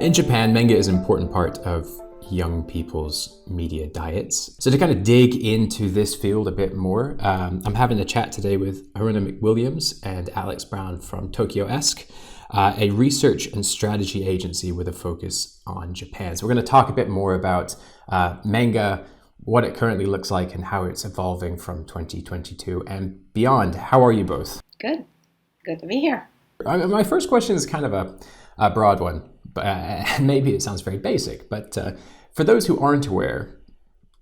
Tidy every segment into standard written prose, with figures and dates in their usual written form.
In Japan, manga is an important part of young people's media diets. So to kind of dig into this field a bit more, I'm having a chat today with Haruna McWilliams and Alex Brown from Tokyoesque, a research and strategy agency with a focus on Japan. So we're going to talk a bit more about manga, what it currently looks like and how it's evolving from 2022 and beyond. How are you both? Good. Good to be here. My first question is kind of a broad one, but maybe it sounds very basic, but for those who aren't aware,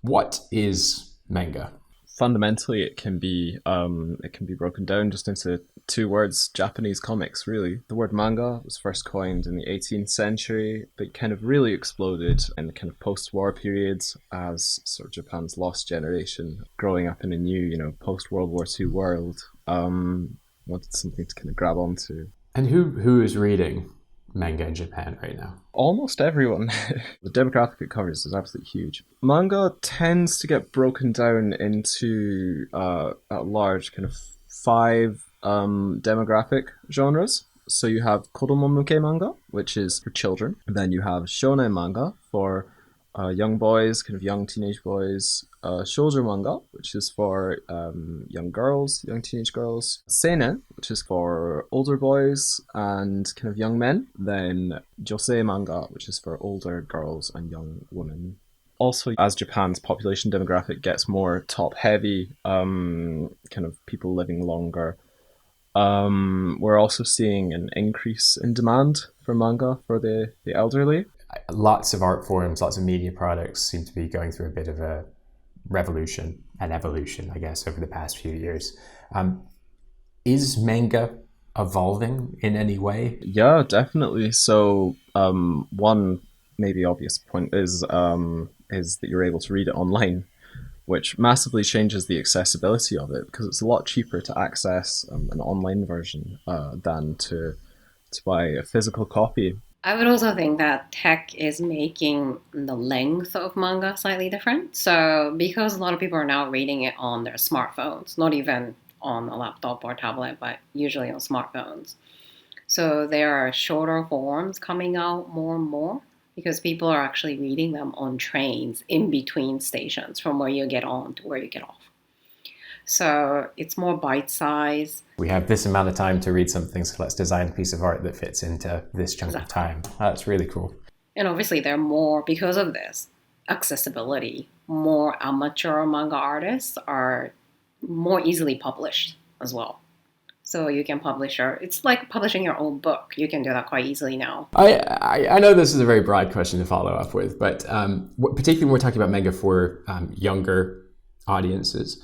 what is manga? Fundamentally, it can be broken down just into two words: Japanese comics. Really, the word manga was first coined in the 18th century, but kind of really exploded in the kind of post-war periods as sort of Japan's lost generation, growing up in a new, post-World War II world, wanted something to kind of grab onto. And who is reading manga in Japan right now? Almost everyone. The demographic it covers is absolutely huge. Manga tends to get broken down into at large kind of five demographic genres. So you have kodomo-muke manga, which is for children. Then you have shonen manga for young boys, kind of young teenage boys. Shoujo manga, which is for young girls, young teenage girls. Seinen, which is for older boys and kind of young men. Then josei manga, which is for older girls and young women. Also, as Japan's population demographic gets more top-heavy, kind of people living longer, we're also seeing an increase in demand for manga for the elderly. Lots of art forms, lots of media products seem to be going through a bit of a revolution and evolution, I guess, over the past few years. Is manga evolving in any way? Yeah, definitely. So one maybe obvious point is that you're able to read it online, which massively changes the accessibility of it because it's a lot cheaper to access an online version than to buy a physical copy. I would also think that tech is making the length of manga slightly different. So because a lot of people are now reading it on their smartphones, not even on a laptop or tablet, but usually on smartphones. So there are shorter forms coming out more and more because people are actually reading them on trains in between stations from where you get on to where you get off. So it's more bite-sized. We have this amount of time to read something, so let's design a piece of art that fits into this chunk of time. That's really cool. And obviously there are more, because of this, accessibility. More amateur manga artists are more easily published as well. So you can it's like publishing your own book. You can do that quite easily now. I know this is a very broad question to follow up with, but particularly when we're talking about manga for younger audiences,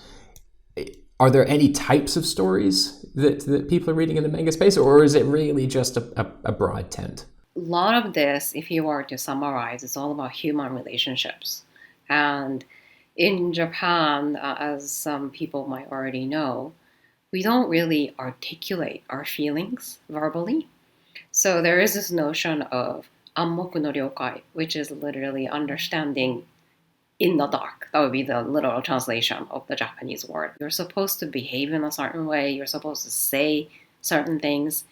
are there any types of stories that people are reading in the manga space, or is it really just a broad tent? A lot of this, if you were to summarize, it's all about human relationships. And in Japan, as some people might already know, we don't really articulate our feelings verbally. So there is this notion of anmoku no ryokai, which is literally understanding in the dark. That would be the literal translation of the Japanese word. You're supposed to behave in a certain way. You're supposed to say certain things,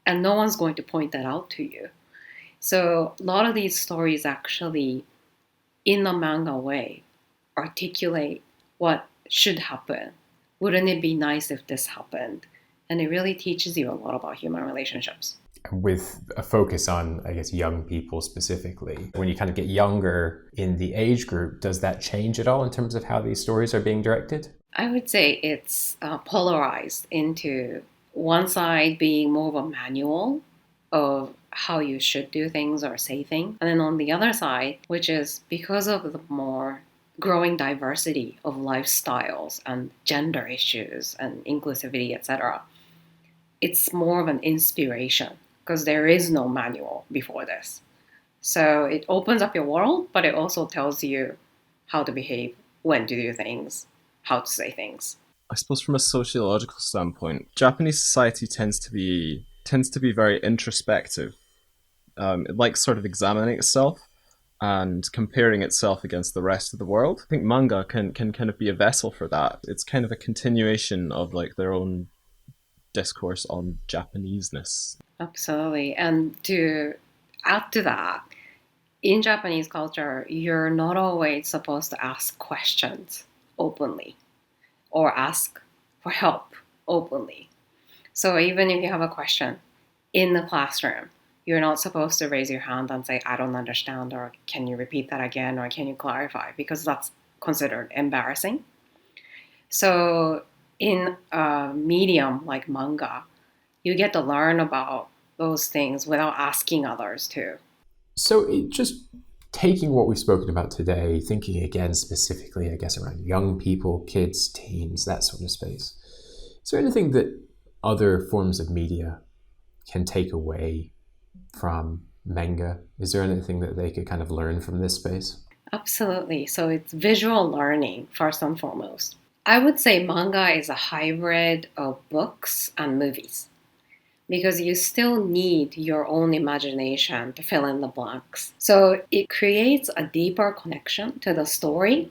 and no one's going to point that out to you. So a lot of these stories actually, in a manga way, articulate what should happen. Wouldn't it be nice if this happened? And it really teaches you a lot about human relationships. With a focus on, I guess, young people specifically. When you kind of get younger in the age group, does that change at all in terms of how these stories are being directed? I would say it's polarized into one side being more of a manual of how you should do things or say things. And then on the other side, which is because of the more growing diversity of lifestyles and gender issues and inclusivity, etc., it's more of an inspiration because there is no manual before this. So it opens up your world, but it also tells you how to behave, when to do things, how to say things. I suppose from a sociological standpoint, Japanese society tends to be very introspective. It likes sort of examining itself and comparing itself against the rest of the world. I think manga can kind of be a vessel for that. It's kind of a continuation of like their own discourse on Japaneseness. Absolutely. And to add to that, in Japanese culture, you're not always supposed to ask questions openly or ask for help openly. So even if you have a question in the classroom, you're not supposed to raise your hand and say, I don't understand, or can you repeat that again, or can you clarify? Because that's considered embarrassing. So in a medium like manga, you get to learn about those things without asking others to. So just taking what we've spoken about today, thinking again specifically, I guess, around young people, kids, teens, that sort of space, is there anything that other forms of media can take away from manga? Is there anything that they could kind of learn from this space? Absolutely. So it's visual learning first and foremost. I would say manga is a hybrid of books and movies because you still need your own imagination to fill in the blanks. So it creates a deeper connection to the story.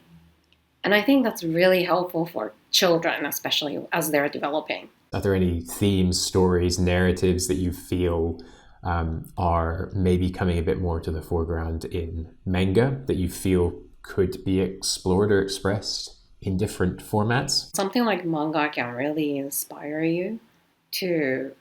And I think that's really helpful for children, especially as they're developing. Are there any themes, stories, narratives that you feel are maybe coming a bit more to the foreground in manga that you feel could be explored or expressed in different formats? Something like manga can really inspire you to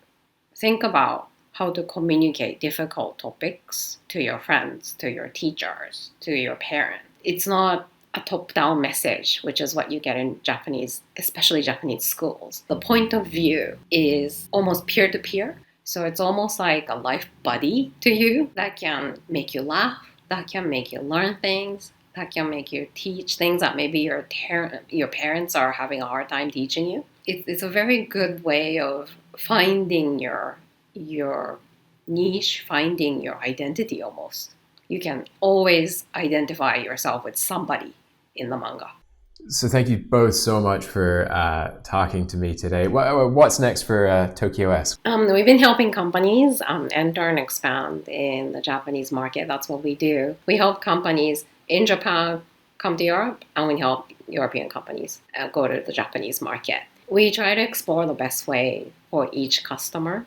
think about how to communicate difficult topics to your friends, to your teachers, to your parents. It's not a top-down message, which is what you get in Japanese, especially Japanese schools. The point of view is almost peer-to-peer. So it's almost like a life buddy to you that can make you laugh, that can make you learn things, that can make you teach things that maybe your parents are having a hard time teaching you. It's a very good way of finding your niche, finding your identity almost. You can always identify yourself with somebody in the manga. So thank you both so much for talking to me today. What's next for Tokyoesque? We've been helping companies enter and expand in the Japanese market. That's what we do. We help companies in Japan come to Europe, and we help European companies go to the Japanese market. We try to explore the best way for each customer,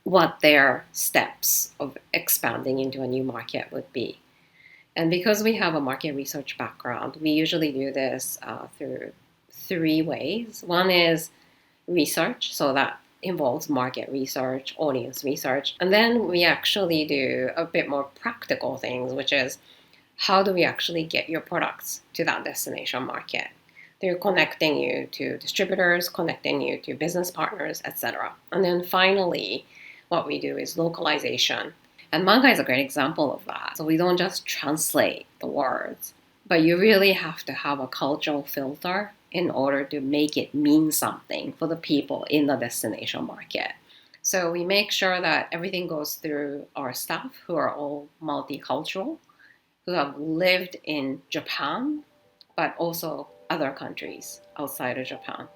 what their steps of expanding into a new market would be. And because we have a market research background, we usually do this through three ways. One is research, so that involves market research, audience research. And then we actually do a bit more practical things, which is how do we actually get your products to that destination market? They're connecting you to distributors, connecting you to business partners, etc. And then finally, what we do is localization. And manga is a great example of that. So we don't just translate the words, but you really have to have a cultural filter in order to make it mean something for the people in the destination market. So we make sure that everything goes through our staff who are all multicultural, who have lived in Japan, but also other countries outside of Japan.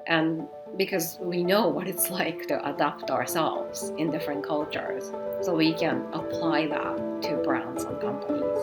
And because we know what it's like to adapt ourselves in different cultures, so we can apply that to brands and companies.